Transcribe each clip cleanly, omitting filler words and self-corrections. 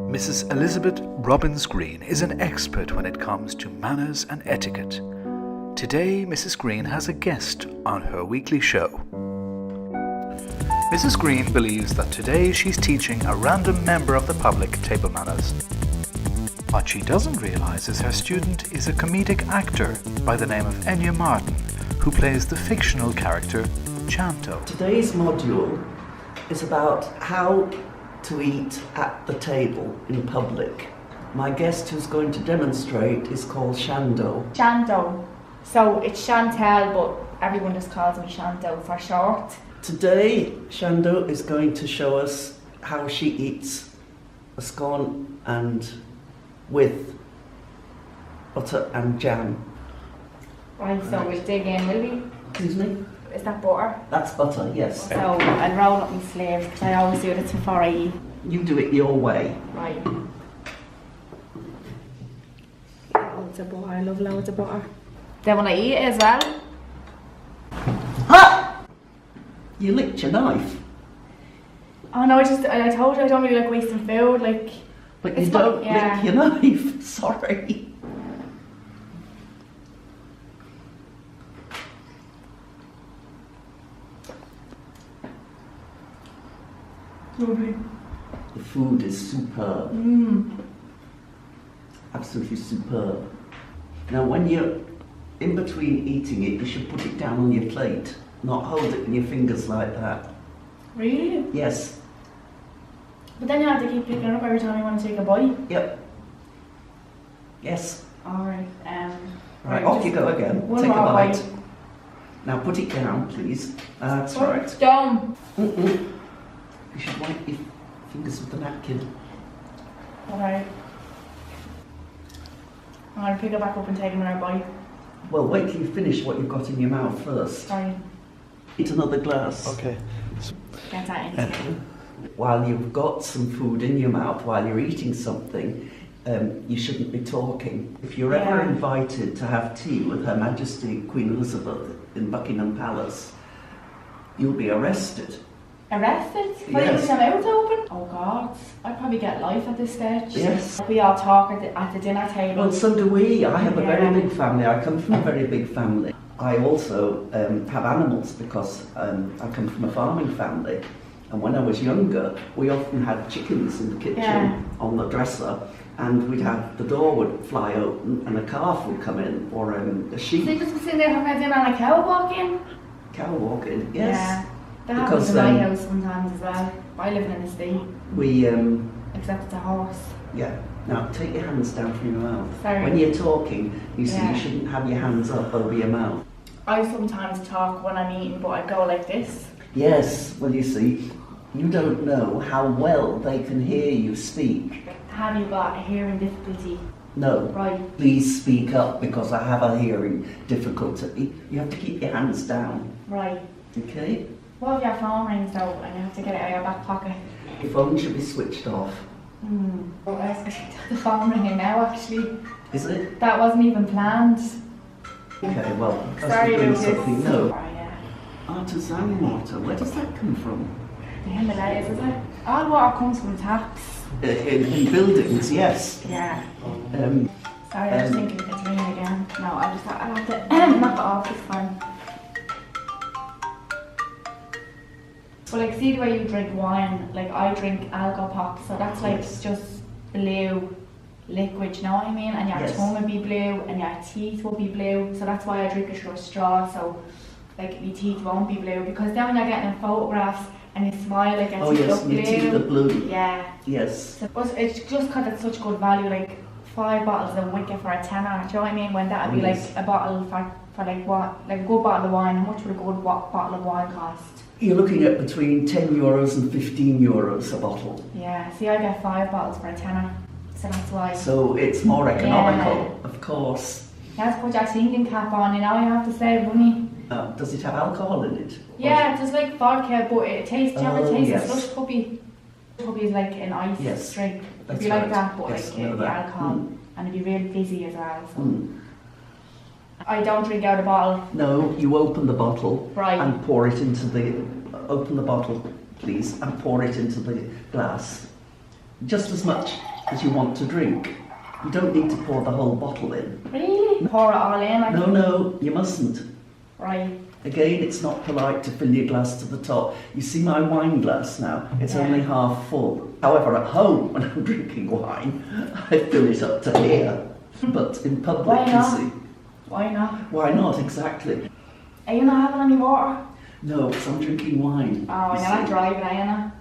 Mrs. Elizabeth Robbins Green is an expert when it comes to manners and etiquette. Today, Mrs. Green has a guest on her weekly show. Mrs. Green believes that today she's teaching a random member of the public table manners. What she doesn't realize is her student is a comedic actor by the name of Enya Martin, who plays the fictional character Chanto. Today's module is about how to eat at the table in public. My guest who's going to demonstrate is called Chanto. Chanto. So it's Chantel, but everyone just calls me Chanto for short. Today, Chanto is going to show us how she eats a scone and with butter and jam. Right, so we'll dig in, will we? Excuse me? Is that butter? That's butter, yes. So I'll roll up my sleeves because I always do this before I eat. You do it your way. Right. Loads of butter, I love loads of butter. Then when I eat it as well. Ha! You licked your knife. Oh no, I told you I don't really like wasting food, like. But you don't lick your knife, sorry. Lovely. The food is superb. Absolutely superb. Now when you're in between eating it, you should put it down on your plate, not hold it in your fingers like that. Really? Yes. But then you have to keep picking it up every time you want to take a bite. Yep. Yes. Alright, Right, off you go again. One Take a more bite. Now put it down, please. That's right. It's done. You should wipe your fingers with the napkin. Alright. I'm going to pick it back up and take another bite. Well, wait till you finish what you've got in your mouth first. Sorry. Eat another glass. Okay. Get that in. While you've got some food in your mouth, while you're eating something, you shouldn't be talking. If you're ever invited to have tea with Her Majesty Queen Elizabeth in Buckingham Palace, you'll be arrested. Arrested? For Yes. leaving their mouth open? Oh God, I'd probably get life at this stage. Yes. We all talk at the dinner table. Well, so do we. I have a very big family. I come from a very big family. I also have animals because I come from a farming family. And when I was younger, we often had chickens in the kitchen on the dresser, and we'd have the door would fly open and a calf would come in, or a sheep. So you just be sitting there having a dinner and a cow walk in? Cow walk in, yes. Yeah. That happens in my house sometimes as well. I live in an estate. We, except it's a horse. yeah. Now take your hands down from your mouth. Sorry. When you're talking, you see you shouldn't have your hands up over your mouth. I sometimes talk when I'm eating, but I go like this. Yes, well you see, you don't know how well they can hear you speak. Have you got a hearing difficulty? No. Right. Please speak up because I have a hearing difficulty. You have to keep your hands down. Right. Okay? What if your phone rings out and you have to get it out of your back pocket? Your phone should be switched off. Well, the phone ringing now actually. Is it? That wasn't even planned. Okay, well, Sorry doing about this. something. No. Sorry, yeah. Artisan water, where does that come from? The Himalayas, is it? All water comes from taps. In buildings, yes. Yeah. Um, Sorry, I was thinking it's raining again. No, I'll have to knock it off this time. Well, like, see the way you drink wine, like I drink alcohol pops, so that's like just blue liquid, you know what I mean? And your tongue will be blue and your teeth will be blue, so that's why I drink it through a straw, so like your teeth won't be blue, because then when you're getting in photographs and you smile, like your teeth look blue. Your teeth are blue. Yeah. Yes. So, but it's just because it's such good value, like 5 bottles of wicker for a tenner, do you know what I mean? When that would be like a bottle for like what, like a good bottle of wine, how much would a good bottle of wine cost? You're looking at between €10 and €15 a bottle. Yeah, see I get 5 bottles for a tenner, so that's why. So it's more economical, of course. You have to put your thinking cap on, you know, you have to save money. Does it have alcohol in it? Yeah, it's just like vodka, but it tastes, do you ever taste a slush puppy? Puppy is like an ice drink. It'd be like that, but like it'd be alcohol. And it'd be really fizzy as well. So. I don't drink out of a bottle. No, you open the bottle and pour it into the... Open the bottle, please, and pour it into the glass. Just as much as you want to drink. You don't need to pour the whole bottle in. Really? Pour it all in? Like... No, you mustn't. Right. Again, it's not polite to fill your glass to the top. You see my wine glass now? It's only half full. However, at home, when I'm drinking wine, I fill it up to here. But in public, you see. Why not? Why not, exactly. Are you not having any water? No, because I'm drinking wine. Oh, you're not driving, are you not?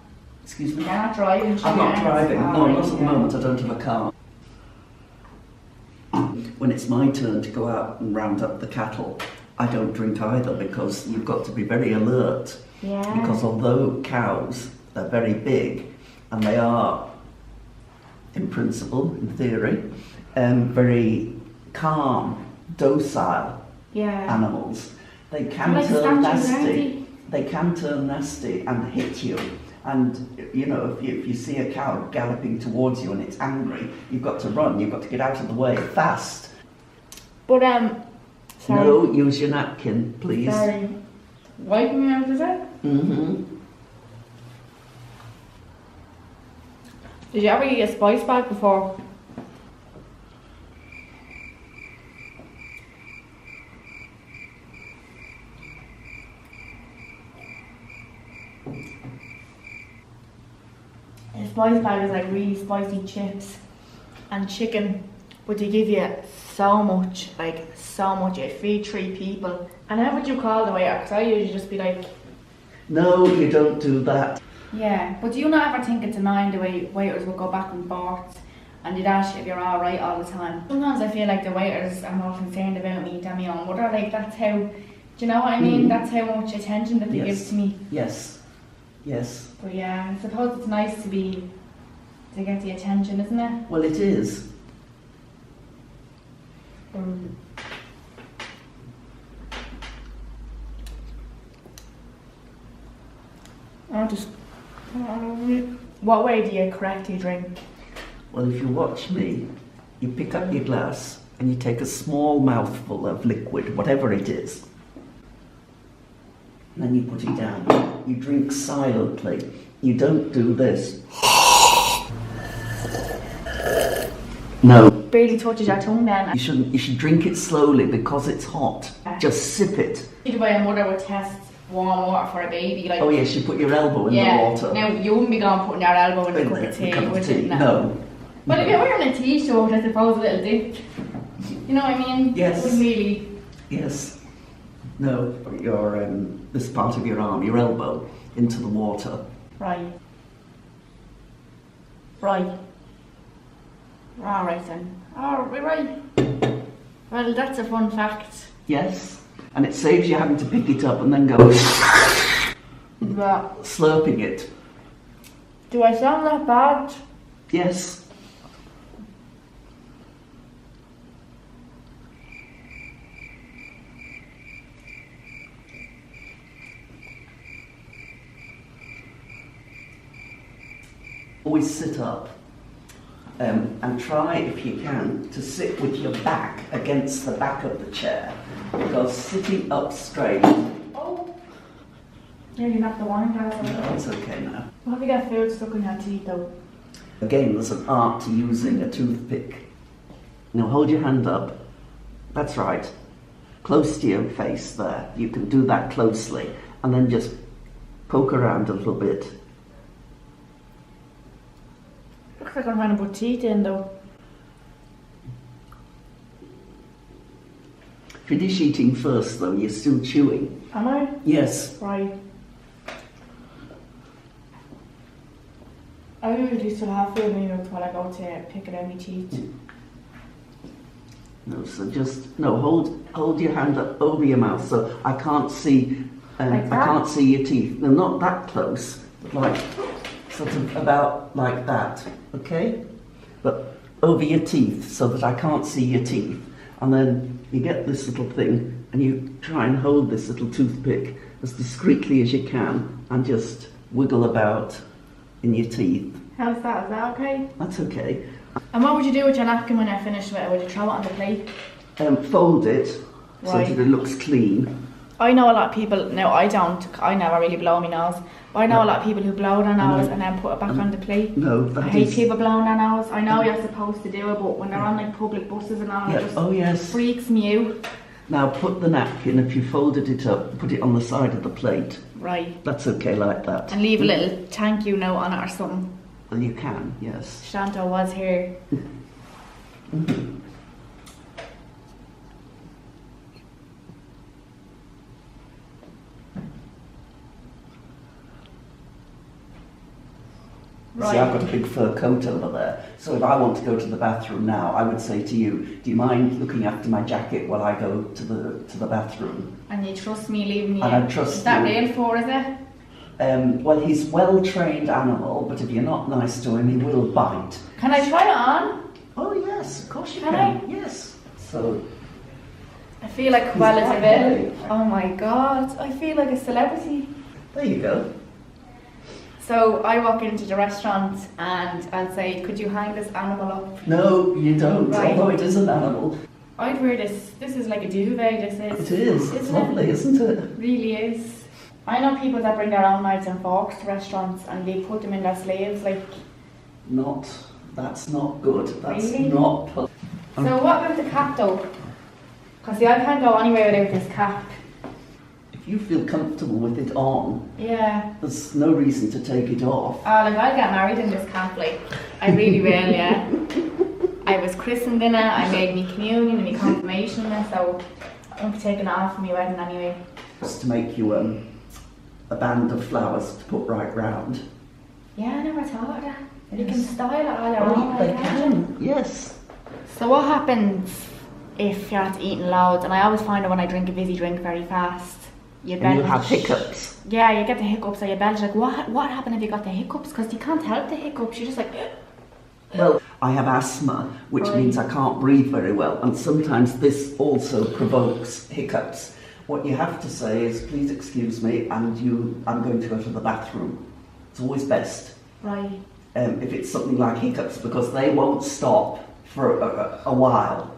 Excuse me? You're not driving, I'm not driving. Oh, No, not at the moment. I don't have a car. When it's my turn to go out and round up the cattle, I don't drink either because you've got to be very alert. Yeah. Because although cows are very big, and they are, in principle, in theory, very calm, docile animals, they can turn nasty. They can turn nasty and hit you. And you know, if you see a cow galloping towards you and it's angry, you've got to run. You've got to get out of the way fast. But sorry. No, use your napkin, please. Sorry. Wiping me out, is it? Mm-hmm. Did you ever eat a spice bag before? A spice bag is like really spicy chips and chicken, but they give you so much, you feed 3 people. And how would you call the waiter? Because I usually just be like... No, you don't do that. Yeah, but do you not ever think it's annoying the way waiters will go back and forth and they'd ask you if you're alright all the time? Sometimes I feel like the waiters are more concerned about me than my own mother. Like, that's how, do you know what I mean? That's how much attention that they give to me. Yes, yes. But yeah, I suppose it's nice to get the attention, isn't it? Well, it is. What way do you correctly drink? Well, if you watch me, you pick up your glass and you take a small mouthful of liquid, whatever it is, and then you put it down. You drink silently. You don't do this. No. Barely touches your tongue then. You shouldn't. You should drink it slowly because it's hot. Just sip it. The way a mother would test warm water for a baby, like... Oh yes, you put your elbow in the water. Now you wouldn't be going putting your elbow in the cup of tea, would you? No. Well, if you're wearing a t-shirt, I suppose a little dip. You know what I mean? Yes. It wouldn't really... Yes. No, your this part of your arm, your elbow, into the water. Right. Right. Alright then. Right. Well, that's a fun fact. Yes. And it saves you having to pick it up and then go slurping it. Do I sound that bad? Yes. Always sit up and try, if you can, to sit with your back against the back of the chair, because sitting up straight... Oh! Nearly knocked the wine glass over. No, it's okay now. What have you got food stuck in your teeth though? Again, there's an art to using a toothpick. Now hold your hand up. That's right. Close to your face there. You can do that closely. And then just poke around a little bit. Looks like I'm trying to put teeth in though. Finish eating first though, you're still chewing. Am I? Yes. Right. I usually still have food in my mouth while I go to pick it out my teeth. No, so just hold your hand up over your mouth so I can't see Like that? I can't see your teeth. They're not that close, but like sort of about like that, okay? But over your teeth so that I can't see your teeth. And then you get this little thing and you try and hold this little toothpick as discreetly as you can and just wiggle about in your teeth. How's that? Is that okay? That's okay. And what would you do with your napkin when you're finished with it? Would you throw it on the plate? Fold it so Right. that it looks clean. I know a lot of people, no I don't, I never really blow my nose, but I know a lot of people who blow their nose and then put it back on the plate. No, I hate people blowing their nose. I know you're supposed to do it, but when they're on like public buses and all, it just freaks me out. Now put the napkin, if you folded it up, put it on the side of the plate. Right. That's okay like that. And leave a little thank you note on it or something. Well, you can, yes. Chanto was here. Right. See, I've got a big fur coat over there, so if I want to go to the bathroom now, I would say to you, do you mind looking after my jacket while I go to the bathroom? And you trust me leaving me? And I trust you. Is that real for, is it? Well, he's a well-trained animal, but if you're not nice to him, he will bite. Can I try it on? Oh yes, of course you can. I? Yes. So. I feel like Cruella de Vil. Oh my god, I feel like a celebrity. There you go. So I walk into the restaurant and I'll say, could you hang this animal up? No, you don't, although it is an animal. I'd wear this. This is like a duvet, this is. It is. It's lovely, isn't it? It really is. I know people that bring their own knives and forks to restaurants and they put them in their sleeves, like... That's not good. That's really? not... So what about the cap though? Because see, I can't go anywhere without this cap. If you feel comfortable with it on, yeah, there's no reason to take it off. Oh, like I'll get married in this cap, like, I really will, yeah. I was christened in it, I made me communion and me confirmation in it, so I won't be taking it off for my wedding anyway. Just to make you a band of flowers to put right round. Yeah, I never thought of that. Yes. You can style it all your own. They can, yes. So what happens if you're not eating loads? And I always find that when I drink a fizzy drink very fast, you have hiccups. Yeah, you get the hiccups, or your belly's like, what happened if you got the hiccups? Because you can't help the hiccups, you're just like... Well, I have asthma, which means I can't breathe very well, and sometimes this also provokes hiccups. What you have to say is, please excuse me, and I'm going to go to the bathroom. It's always best. Right. If it's something like hiccups, because they won't stop for a while.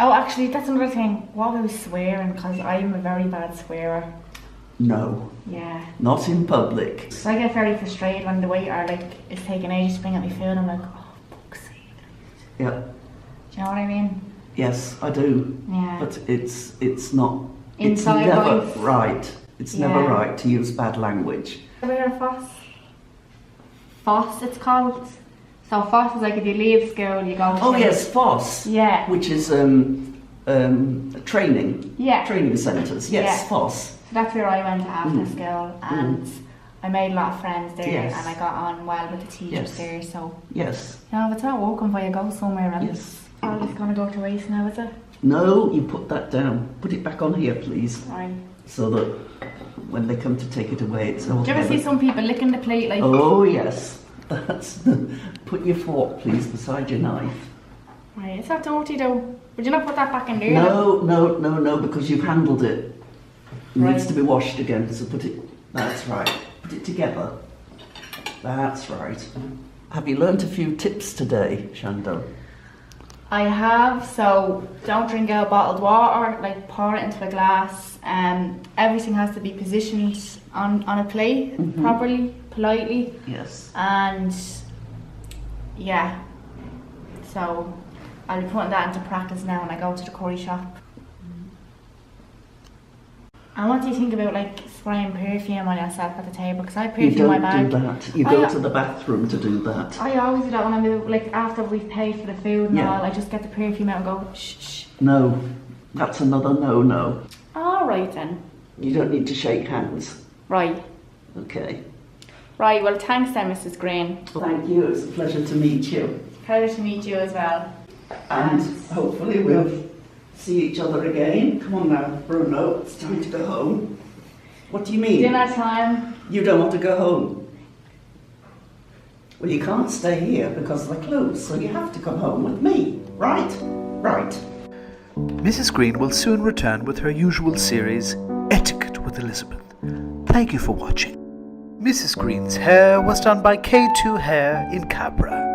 Oh, actually, that's another thing. What about swearing? Because I'm a very bad swearer. No. Yeah. Not in public. So I get very frustrated when the waiter is taking ages to bring out my food. I'm like, oh, fuck's sake. Yeah. Do you know what I mean? Yes, I do. Yeah. But it's not. Inside it's never voice. right. It's never right to use bad language. Have you heard of FOSS? FOSS, it's called. So FOSS is like if you leave school, you go. Oh yes, FOSS. Yeah. Which is training. Yeah. Training centres. Yes, yeah. FOSS. So that's where I went after school, and I made a lot of friends there, Yes. and I got on well with the teachers there. So. Yes. You know, if it's not working for you, go somewhere else. Yes. All this gonna go to waste now, is it? No, you put that down. Put it back on here, please. Right. So that when they come to take it away, it's all. Do you ever see some people licking the plate like? Oh yes. That's. Put your fork, please, beside your knife. Right. Is that dirty though? Would you not put that back in there? No, because you've handled it. It Right. needs to be washed again. So put it. That's right. Put it together. That's right. Have you learnt a few tips today, Chanto? I have. So don't drink out bottled water. Like pour it into a glass. Everything has to be positioned on a plate properly, politely. Yes. And yeah. So I'll be putting that into practice now when I go to the curry shop. And what do you think about like spraying perfume on yourself at the table? Because I perfume my bag. You don't do that. You go to the bathroom to do that. I always do that when I'm like after we've paid for the food and Yeah. all. I just get the perfume out and go shh shh. No, that's another no. All right then. You don't need to shake hands. Right. Okay. Right. Well, thanks then, Mrs. Green. Thank you. It's a pleasure to meet you. Pleasure to meet you as well. And hopefully we'll see each other again. Come on now, Bruno. It's time to go home. What do you mean? Dinner time. You don't want to go home? Well, you can't stay here because they're closed, so you have to come home with me, right? Right. Mrs. Green will soon return with her usual series, Etiquette with Elizabeth. Thank you for watching. Mrs. Green's hair was done by K2 Hair in Cabra.